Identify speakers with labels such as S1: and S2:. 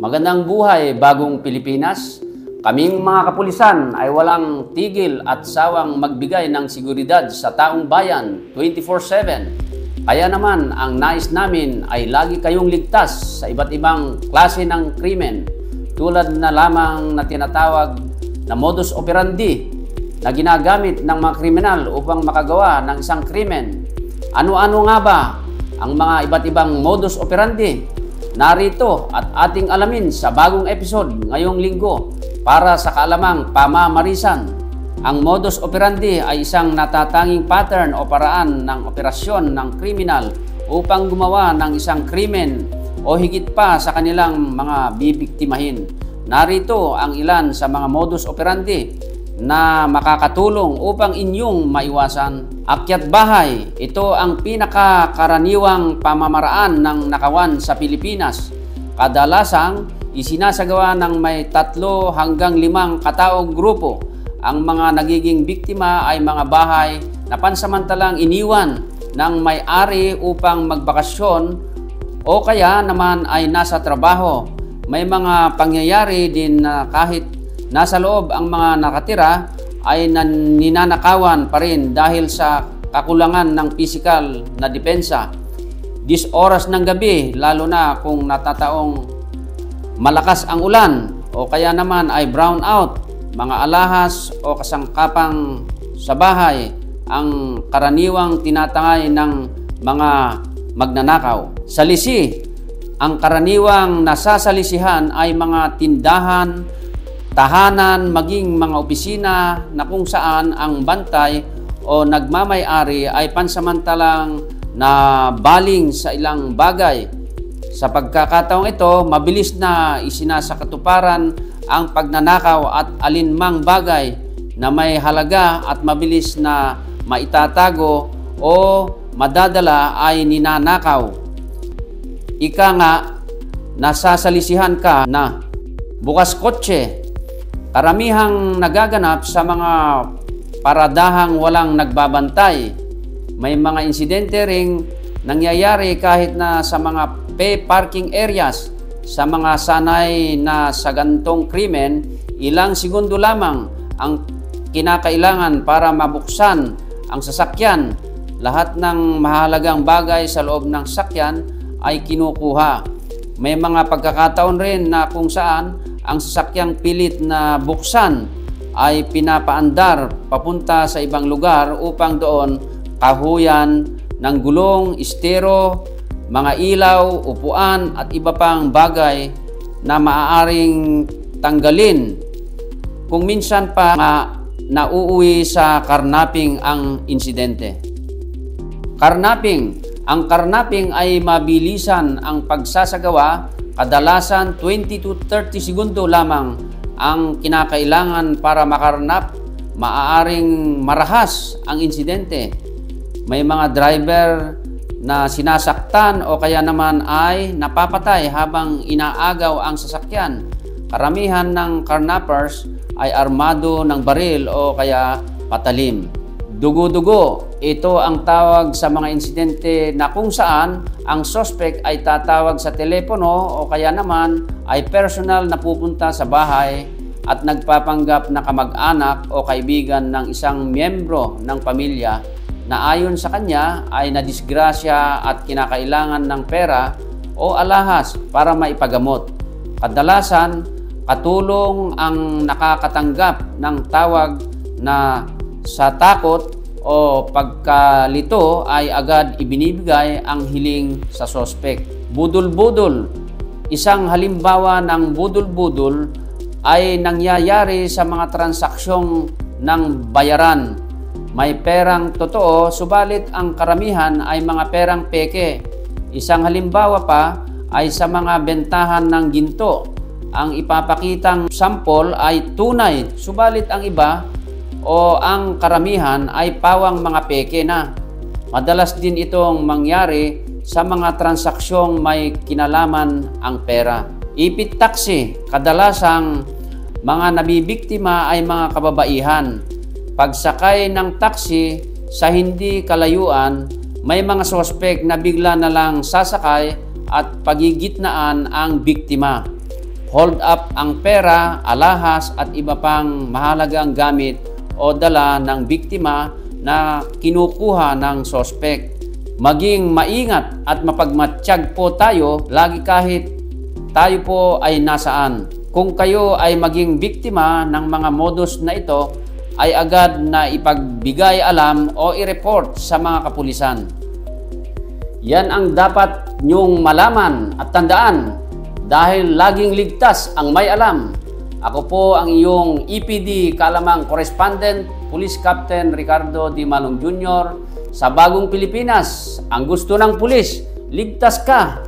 S1: Magandang buhay, bagong Pilipinas. Kaming mga kapulisan ay walang tigil at sawang magbigay ng seguridad sa taong bayan 24/7. Kaya naman ang nais namin ay lagi kayong ligtas sa iba't ibang klase ng krimen tulad na lamang na tinatawag na modus operandi na ginagamit ng mga kriminal upang makagawa ng isang krimen. Ano-ano nga ba ang mga iba't ibang modus operandi? Narito at ating alamin sa bagong episode ngayong linggo para sa kaalamang pamamarisan. Ang modus operandi ay isang natatanging pattern o paraan ng operasyon ng kriminal upang gumawa ng isang krimen o higit pa sa kanilang mga bibiktimahin. Narito ang ilan sa mga modus operandi na makakatulong upang inyong maiwasan. Akyat bahay, ito ang pinakakaraniwang pamamaraan ng nakawan sa Pilipinas. Kadalasang isinasagawa ng may 3 hanggang 5 kataong grupo. Ang mga nagiging biktima ay mga bahay na pansamantalang iniwan ng may-ari upang magbakasyon o kaya naman ay nasa trabaho. May mga pangyayari din na kahit nasa loob ang mga nakatira ay ninanakawan pa rin dahil sa kakulangan ng pisikal na depensa. 10 oras ng gabi, lalo na kung natataong malakas ang ulan o kaya naman ay brown out, mga alahas o kasangkapang sa bahay ang karaniwang tinatangay ng mga magnanakaw. Salisi, ang karaniwang nasasalisihan ay mga tindahan, tahanan, maging mga opisina na kung saan ang bantay o nagmamay-ari ay pansamantalang na baling sa ilang bagay. Sa pagkakataong ito, mabilis na isinasakatuparan ang pagnanakaw at alinmang bagay na may halaga at mabilis na maitatago o madadala ay ninanakaw. Ika nga, nasasalisihan ka na. Bukas kotse, karamihang nagaganap sa mga paradahang walang nagbabantay. May mga insidente ring nangyayari kahit na sa mga parking areas. Sa mga sanay na sa gantong krimen, ilang segundo lamang ang kinakailangan para mabuksan ang sasakyan. Lahat ng mahalagang bagay sa loob ng sasakyan ay kinukuha. May mga pagkakataon rin na kung saan ang sasakyang pilit na buksan ay pinapaandar papunta sa ibang lugar upang doon kahuyan ng gulong, estero, mga ilaw, upuan at iba pang bagay na maaaring tanggalin. Kung minsan pa nauuwi sa karnaping ang insidente. Karnaping. Ang karnaping ay mabilisan ang pagsasagawa. Kadalasan 20 to 30 segundo lamang ang kinakailangan para makarnap. Maaaring marahas ang insidente. May mga driver na sinasaktan o kaya naman ay napapatay habang inaagaw ang sasakyan. Karamihan ng karnappers ay armado ng baril o kaya patalim. Dugo-dugo, ito ang tawag sa mga insidente na kung saan ang suspect ay tatawag sa telepono o kaya naman ay personal na pupunta sa bahay at nagpapanggap na kamag-anak o kaibigan ng isang miyembro ng pamilya na ayon sa kanya ay nadisgrasya at kinakailangan ng pera o alahas para maipagamot. Kadalasan, katulong ang nakakatanggap ng tawag na sa takot o pagkalito ay agad ibinibigay ang hiling sa sospek. Budol-budol. Isang halimbawa ng budol-budol ay nangyayari sa mga transaksyong ng bayaran. May perang totoo, subalit ang karamihan ay mga perang peke. Isang halimbawa pa ay sa mga bentahan ng ginto. Ang ipapakitang sampol ay tunay, subalit ang iba o ang karamihan ay pawang mga peke na. Madalas din itong mangyari sa mga transaksyong may kinalaman ang pera. Ipit taxi, kadalasang mga nabibiktima ay mga kababaihan. Pagsakay ng taxi sa hindi kalayuan, may mga suspect na bigla na lang sasakay at pagigitnaan ang biktima. hold up ang pera, alahas at iba pang mahalagang gamit o dala ng biktima na kinukuha ng sospek. Maging maingat at mapagmatsyag po tayo lagi kahit tayo po ay nasaan. Kung kayo ay maging biktima ng mga modus na ito, ay agad na ipagbigay alam o i-report sa mga kapulisan. Yan ang dapat nyong malaman at tandaan dahil laging ligtas ang may alam. Ako po ang iyong EPD Kalamang Correspondent, Police Captain Ricardo D. Malong Jr. sa Bagong Pilipinas. Ang gusto ng pulis, ligtas ka.